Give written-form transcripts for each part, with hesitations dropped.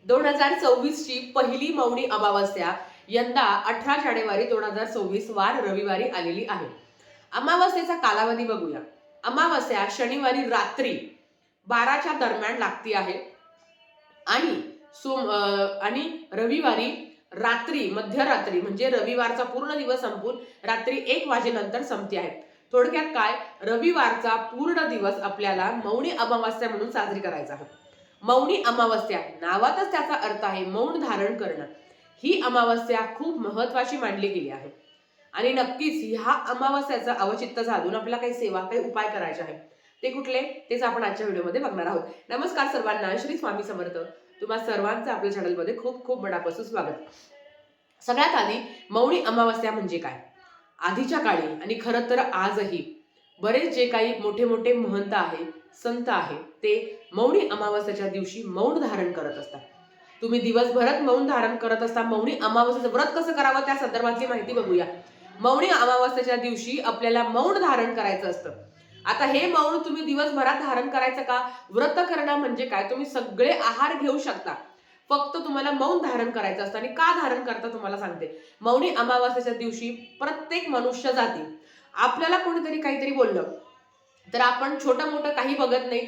2024 ची पहिली मौनी अमावस्या यंदा 18 जानेवारी 2024 वार रविवारी आलेली आहे. अमावस्येचा कालावधी बघूया. अमावस्या शनिवारी रात्री 12च्या दरम्यान लागती आहे आणि रविवारी रात्री मध्यरात्री म्हणजे रविवारचा पूर्ण दिवस संपून रात्री 1 वाजेनंतर संपते आहे. थोडक्यात काय, रविवारचा पूर्ण दिवस आपल्याला मौनी अमावस्या म्हणून साजरी करायचा आहे. मौनी अमावस्या नावातच त्याचा अर्थ आहे मौन धारण करणं. ही अमावस्या खूप महत्वाची मानली गेली आहे आणि नक्कीच ह्या अमावस्याचं अवचित्त साधून आपल्याला काही सेवा काही उपाय करायचे आहे. ते कुठले तेच आपण आजच्या व्हिडिओमध्ये बघणार आहोत. नमस्कार सर्वांना, श्री स्वामी समर्थ. तुम्हा सर्वांचं आपल्या चॅनलमध्ये खूप खूप मनापासून स्वागत. सगळ्यात आधी मौनी अमावस्या म्हणजे काय? आधीच्या काळी आणि खरं तर आजही बरेच जे काही मोठे मोठे महंत आहे, संत आहे, ते मौनी अमावस्येच्या दिवशी मौन धारण करत असतात. तुम्ही दिवसभरात मौन धारण करत असता. मौनी अमावस्येचं व्रत कसं करावं त्या संदर्भातली माहिती बघूया. मौनी अमावस्येच्या दिवशी आपल्याला मौन धारण करायचं असतं. आता हे मौन तुम्ही दिवसभरात धारण करायचं का? व्रत करणं म्हणजे काय? तुम्ही सगळे आहार घेऊ शकता, फक्त तुम्हाला मौन धारण करायचं असतं. आणि का धारण करता तुम्हाला सांगते. मौनी अमावस्येच्या दिवशी प्रत्येक मनुष्य जाती आपल्याला कोणीतरी काहीतरी बोललं तर आपण छोटं मोठं काही बघत नाही,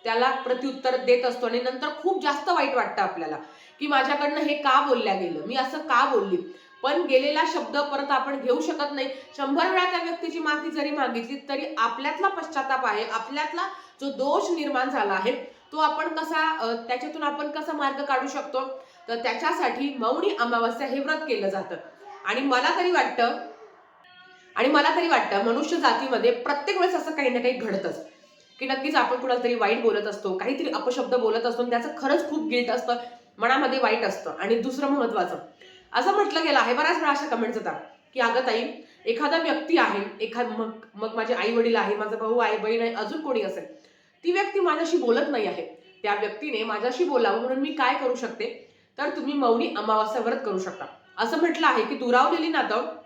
त्याला प्रत्युत्तर देत असतो आणि नंतर खूप जास्त वाईट वाटतं आपल्याला की माझ्याकडनं हे का बोलल्या गेलं, मी असं का बोलली. पण गेलेला शब्द परत आपण घेऊ शकत नाही. 100 वेळा त्या व्यक्तीची माफी जरी मागितली तरी आपल्यातला पश्चाताप आहे, आपल्यातला जो दोष निर्माण झाला आहे तो आपण त्याच्यातून आपण कसा मार्ग काढू शकतो. तर त्याच्यासाठी मौनी अमावस्या हे व्रत केलं जातं. आणि मला तरी वाटतं मनुष्य जातीमध्ये प्रत्येक वेळेस असं काही ना काही घडतंच की नक्कीच आपण कुणाला तरी वाईट बोलत असतो, काहीतरी अपशब्द बोलत असतो, त्याचं खरंच खूप गिल्ट असतं, मनामध्ये वाईट असतं. आणि दुसरं महत्वाचं असं म्हटलं गेलं आहे, बऱ्याच वेळा अशा कमेंट्स येतात की अगं ताई, एखादा व्यक्ती आहे, मग माझे आई वडील आहे, माझा भाऊ आहे, बहीण आहे, अजून कोणी असेल, ती व्यक्ती माझ्याशी बोलत नाही आहे, त्या व्यक्तीने माझ्याशी बोलावं म्हणून मी काय करू शकते, तर तुम्ही मौनी अमावस्या व्रत करू शकता. असं म्हटलं आहे की दुरावलेली नातं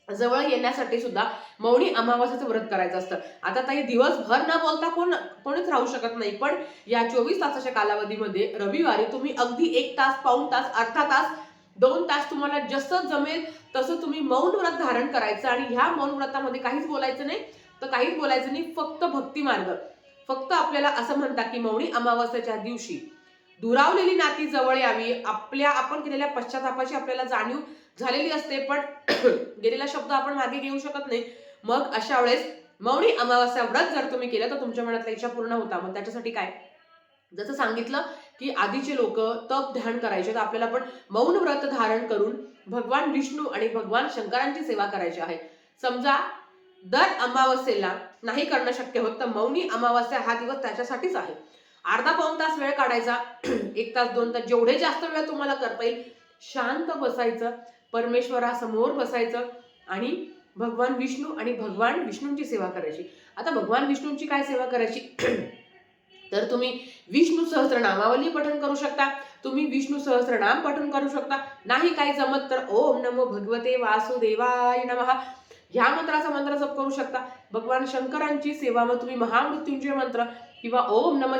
जवळ येण्यासाठी सुद्धा मौनी अमावस्येचं व्रत करायचं असतं. आता ताई, दिवसभर न बोलता कोणीच राहू शकत नाही, पण या 24 तासाच्या कालावधीमध्ये रविवारी तुम्ही अगदी 1 तास, पाऊण तास, अर्धा तास, 2 तास तुम्हाला जसं जमेल तसं तुम्ही मौन व्रत धारण करायचं. आणि ह्या मौन व्रतामध्ये काहीच बोलायचं नाही, फक्त भक्ती मार्ग. फक्त आपल्याला असं म्हणतात की मौनी अमावस्येच्या दिवशी दुरावलेली नाती जवळ यावी, आपण केलेल्या पश्चातापाची आपल्याला जाणीव झालेली असते, पण गेलेला शब्द आपण मागे घेऊ शकत नाही. मग अशा वेळेस मौनी अमावस्या व्रत जर तुम्ही केलं तर तुमच्या मनातल्या इच्छा पूर्ण होता. मग त्याच्यासाठी काय, जसं सांगितलं की आधीचे लोक तप ध्यान करायचे, तर आपल्याला पण मौन व्रत धारण करून भगवान विष्णू आणि भगवान शंकरांची सेवा करायची आहे. समजा दर अमावस्येला नाही करणं शक्य होत, तर मौनी अमावस्या हा दिवस त्याच्यासाठीच आहे. अर्धा पाऊण तास वेळ काढायचा, 1 तास, 2 तास, जेवढे जास्त वेळ तुम्हाला करता येईल शांत बसायचं, परमेश्वरासमोर बसायचं आणि भगवान विष्णू आणि भगवान विष्णूंची सेवा करायची. आता भगवान विष्णूंची काय सेवा करायची तर तुम्ही विष्णू सहस्त्रनामावली पठण करू शकता, तुम्ही विष्णू सहस्त्रनाम पठण करू शकता. नाही काही जमत तर ओम नमो भगवते वासुदेवाय नमः ह्या मंत्राचा मंत्र जप करू शकता. भगवान शंकरांची सेवा मग तुम्ही महामृत्युंजय मंत्र किंवा ओम नमः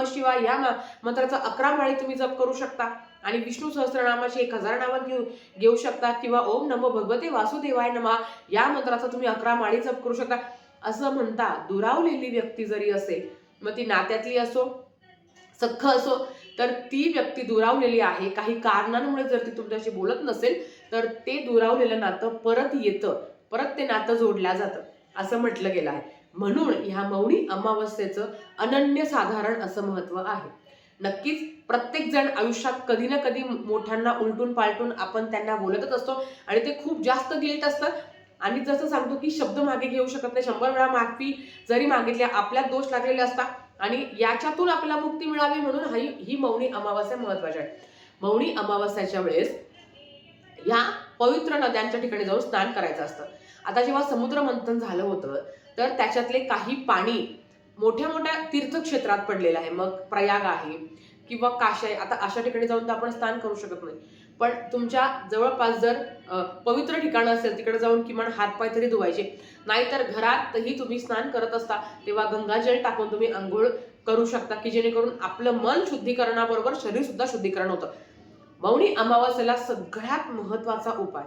शिवाय या मंत्राचा 11 माळी तुम्ही जप करू शकता. आणि विष्णू सहस्त्रनामाची 1000 नावं घेऊ शकता किंवा ओम नमो भगवते वासुदेवाय नमः या मंत्राचा तुम्ही 11 माळी जप करू शकता. असं म्हणता दुरावलेली व्यक्ती जरी असेल, मग ती नात्यातली असो, सख्ख असो, तर ती व्यक्ती दुरावलेली आहे, काही कारणांमुळे जर ती तुमच्याशी बोलत नसेल तर ते दुरावलेलं नातं परत येतं, परत ते नातं जोडलं जातं असं म्हटलं गेलं आहे. म्हणून ह्या मौनी अमावस्येचं अनन्यसाधारण असं महत्व आहे. नक्कीच प्रत्येक जण आयुष्यात कधी ना कधी मोठ्यांना उलटून पालटून आपण त्यांना बोलतच असतो आणि ते खूप जास्त गिल्ट असतं. आणि जसं सांगतो की शब्द मागे घेऊ शकत नाही, 100 वेळा माफी जरी मागितल्या आपल्यात दोष लागलेले असतात. आणि याच्यातून आपल्याला मुक्ती मिळावी म्हणून ही मौनी अमावस्या महत्वाची आहे. मौनी अमावस्याच्या वेळेस ह्या पवित्र नद्यांच्या ठिकाणी जाऊन स्नान करायचं असतं. आता जेव्हा समुद्र मंथन झालं होतं तर त्याच्यातले काही पाणी मोठ्या मोठ्या तीर्थक्षेत्रात पडलेलं आहे, मग प्रयाग आहे किंवा काशी आहे. आता अशा ठिकाणी जाऊन तर आपण स्नान करू शकत नाही, पण तुमच्या जवळपास जर पवित्र ठिकाण असेल तिकडे जाऊन किमान हातपाय तरी धुवायचे. नाहीतर घरातही तुम्ही स्नान करत असता तेव्हा गंगाजल टाकून तुम्ही अंघोळ करू शकता की जेणेकरून आपलं मन शुद्धीकरणाबरोबर शरीर सुद्धा शुद्धीकरण होतं. मौनी अमावास्येला सगळ्यात महत्वाचा उपाय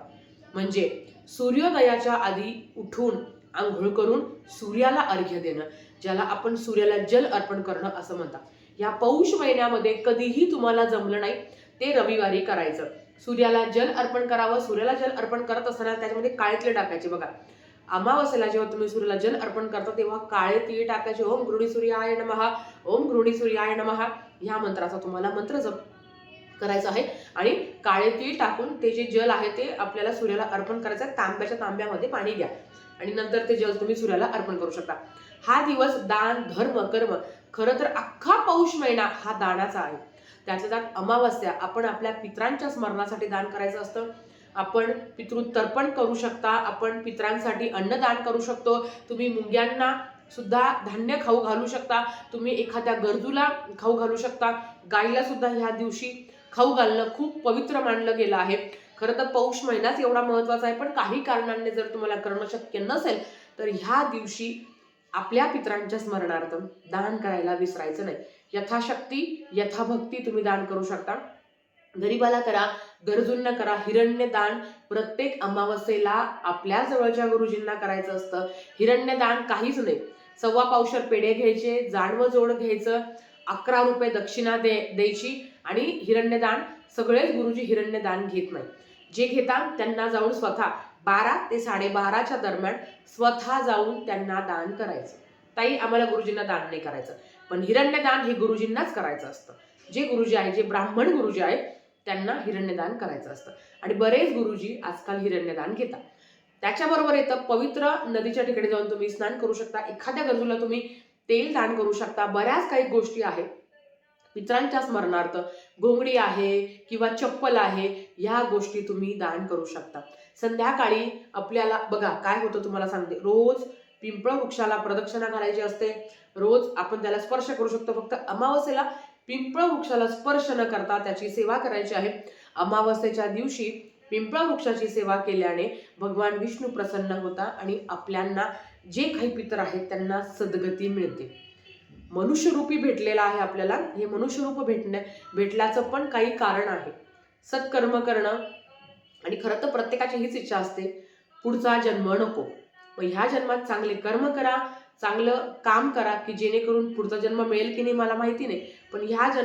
म्हणजे सूर्योदयाच्या आधी उठून आंघोळ करून सूर्याला अर्घ्य देणं, ज्याला आपण सूर्याला जल अर्पण करणं असं म्हणतात. या पौष महिन्यामध्ये कधीही तुम्हाला जमलं नाही ते रविवारी करायचं. सूर्याला जल अर्पण करावं. सूर्याला जल अर्पण करत असताना त्याच्यामध्ये काळे तीळ टाकायचे. बघा, अमावास्येला जेव्हा तुम्ही सूर्याला जल अर्पण करता तेव्हा काळे तीळ टाकायचे. ओम गृणी सूर्याय नमः, ओम गृणी सूर्याय नमः ह्या मंत्राचा तुम्हाला मंत्र जप करायचं आहे. आणि काळे तीळ टाकून ते जे जल आहे ते आपल्याला सूर्याला अर्पण करायचं आहे. तांब्याच्या तांब्यामध्ये पाणी घ्या आणि नंतर ते जल तुम्ही सूर्याला अर्पण करू शकता. हा दिवस दान धर्म कर्म, खरं तर अख्खा पौष महिना हा दानाचा आहे. त्यातल्या त्यात अमावस्या आपण आपल्या पितरांच्या स्मरणासाठी दान करायचं असतं. आपण पितृतर्पण करू शकता. आपण पितरांसाठी अन्नदान करू शकतो. तुम्ही मुंग्यांना सुद्धा धान्य खाऊ घालू शकता. तुम्ही एखाद्या गरजूला खाऊ घालू शकता. गाईला सुद्धा ह्या दिवशी खाऊ घालणं खूप पवित्र मानलं गेलं आहे. खरं तर पौष महिनाच एवढा महत्वाचा आहे, पण काही कारणांनी जर तुम्हाला करणं शक्य नसेल तर ह्या दिवशी आपल्या पितरांच्या स्मरणार्थ दान करायला विसरायचं नाही. यथाशक्ती यथाभक्ती तुम्ही दान करू शकता. गरीबाला करा, गरजूंना करा. हिरण्य दान प्रत्येक अमावस्येला आपल्या जवळच्या गुरुजींना करायचं असतं. हिरण्य दान काहीच नाही. 1.25 पावशर पेढे घ्यायचे, जाणवं जोड घ्यायचं, 11 रुपये दक्षिणा द्यायची आणि हिरण्यदान. सगळेच गुरुजी हिरण्यदान घेत नाही. जे घेतात त्यांना जाऊन स्वतः 12 ते 12:30च्या दरम्यान स्वतः जाऊन त्यांना दान करायचं. ताई आम्हाला गुरुजींना दान नाही करायचं, पण हिरण्यदान हे गुरुजींनाच करायचं असतं. जे गुरुजी आहे, जे ब्राह्मण गुरुजी आहेत त्यांना हिरण्यदान करायचं असतं. आणि बरेच गुरुजी आजकाल हिरण्यदान घेतात. त्याच्याबरोबर येतं पवित्र नदीच्या ठिकाणी जाऊन तुम्ही स्नान करू शकता. एखाद्या गरजूला तुम्ही तेल दान करू शकता. बऱ्याच काही गोष्टी आहेत पितरांच्या स्मरणार्थ. घोंगडी आहे किंवा चप्पल आहे, ह्या गोष्टी तुम्ही दान करू शकता. संध्याकाळी आपल्याला बघा काय होतं तुम्हाला सांगते. रोज पिंपळ वृक्षाला प्रदक्षिणा घालायची असते. रोज आपण त्याला स्पर्श करू शकतो. फक्त अमावस्येला पिंपळ वृक्षाला स्पर्श न करता त्याची सेवा करायची आहे. अमावस्येच्या दिवशी पिंपळ वृक्षाची सेवा केल्याने भगवान विष्णू प्रसन्न होता आणि आपल्याला जे काही पितर आहेत त्यांना सद्गती मिळते. मनुष्यरूपी भेटलेला आहे आपल्याला. हे मनुष्यरूप भेटल्याचं पण काही कारण आहे. सत्कर्म करणं. आणि खरं तर प्रत्येकाची हीच इच्छा असते, पुढचा जन्म नको, पण ह्या जन्मात चांगले कर्म करा, चांगलं काम करा की जेणेकरून पुढचा जन्म मिळेल की नाही मला माहिती नाही, पण ह्याच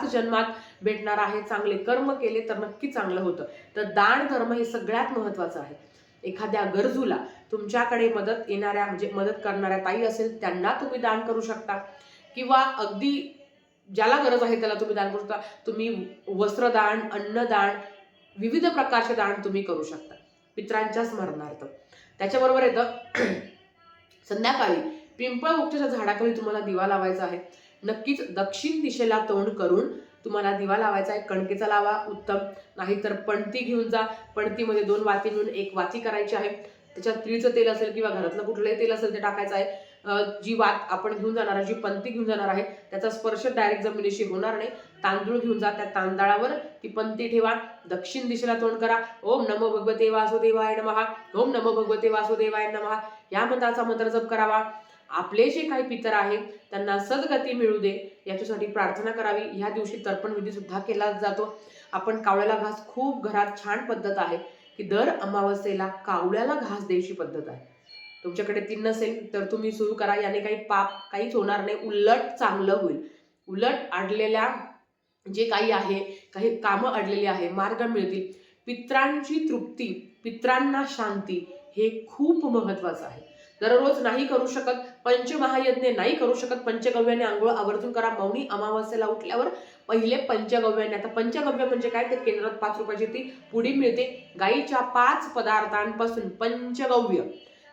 जन्मात भेटणार आहे. चांगले कर्म केले तर नक्की चांगलं होतं. तर दान धर्म हे सगळ्यात महत्वाचं आहे. एखाद्या गरजूला, तुमच्याकडे मदत येणाऱ्या म्हणजे मदत करणाऱ्या ताई असेल त्यांना तुम्ही दान करू शकता. किंवा अगदी ज्याला गरज आहे त्याला तुम्ही दान करू शकता. तुम्ही वस्त्रदान, अन्नदान, विविध प्रकारचे दान तुम्ही करू शकता पितरांच्या स्मरणार्थ. त्याच्याबरोबर येतं संध्याकाळी पिंपळ वृक्षाच्या झाडाखाली तुम्हाला दिवा लावायचा आहे. नक्कीच दक्षिण दिशेला तोंड करून तुम्हाला दिवा लावायचा आहे. कणकेचा लावा उत्तम, नाहीतर पणती घेऊन जा. पणतीमध्ये 2 वाती मिळून 1 वाती करायची आहे. त्याच्यात तिळचं तेल असेल किंवा घरातलं कुठलंही तेल असेल ते टाकायचं आहे. जी वात आपण घेऊन जाणार आहे, जी पणती घेऊन जाणार आहे त्याचा स्पर्श डायरेक्ट जमिनीशी होणार नाही. तांदूळ घेऊन जा, त्या तांदळावर ती पणती ठेवा. दक्षिण दिशेला तोंड करा. ओम नमो भगवते वासुदेवाय नमः, ओम नमो भगवते वासुदेवाय नमः या मंत्राचा मंत्र जप करावा. आपले जे काही पितर आहेत त्यांना सद्गती मिळू दे याच्यासाठी प्रार्थना करावी. ह्या दिवशी तर्पण विधी सुद्धा केला जातो. आपण कावळ्याला घास, खूप घरात छान पद्धत आहे की दर अमावस्येला कावळ्याला घास द्यायची पद्धत आहे. तुमच्याकडे 3 नसेल तर तुम्ही सुरू करा. याने काही पाप काहीच होणार नाही, उलट चांगलं होईल. उलट अडलेल्या जे काही आहे, काही कामं अडलेली आहे, मार्ग मिळतील. पित्रांची तृप्ती, पित्रांना शांती हे खूप महत्वाचं आहे. दररोज नाही करू शकत, पंचमहायज्ञ नाही करू शकत, पंचगव्याने आंघोळ आवर्जून करा. मौनी अमावस्येला उठल्यावर पहिले पंचगव्याने. आता पंचगव्य म्हणजे काय, ते केंद्रात 5 रुपयाची ती पुडी मिळते. गाईच्या 5 पदार्थांपासून पंचगव्य,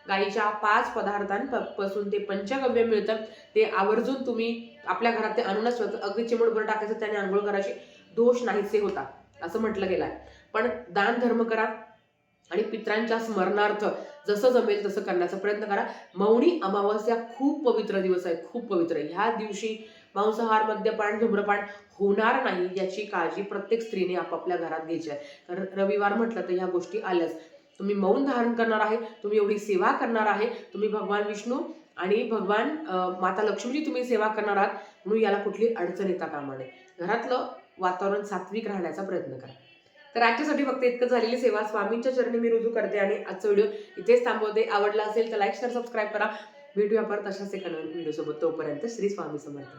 गाईच्या 5 पदार्थांपासून ते पंचगव्य मिळतं. ते आवर्जून तुम्ही आपल्या घरात ते आणूनच ठेवायचं. अगदी चिमूटभर टाकायचं, त्याने आंघोळ करायची, दोष नाहीसे होतात असं म्हटलं गेलं आहे. पण दान धर्म करा आणि पित्रांच्या स्मरणार्थ जसं जमेल तसं करण्याचा प्रयत्न करा. मौनी अमावस्या खूप पवित्र दिवस आहे, खूप पवित्र. ह्या दिवशी मांसाहार, मद्यपान, धूम्रपान होणार नाही याची काळजी प्रत्येक स्त्रीने आपापल्या घरात घ्यायची आहे. रविवार म्हटलं तर ह्या गोष्टी आल्याच. तुम्ही मौन धारण करणार आहे, तुम्ही एवढी सेवा करणार आहे, तुम्ही भगवान विष्णू आणि भगवान माता लक्ष्मीची तुम्ही सेवा करणार आहात म्हणून याला कुठली अडचण येता कामा नये. घरातलं वातावरण सात्विक राहण्याचा प्रयत्न करा. तर आजच्यासाठी फक्त इतकं झालेली सेवा स्वामींच्या चरणी मी रुजू करते आणि आजचा व्हिडिओ इथेच थांबवते. आवडला असेल तर लाईक शेअर सबस्क्राईब करा. भेटूया परत अशाच एका नवीन व्हिडिओ सोबत. तोपर्यंत श्री स्वामी समर्थ.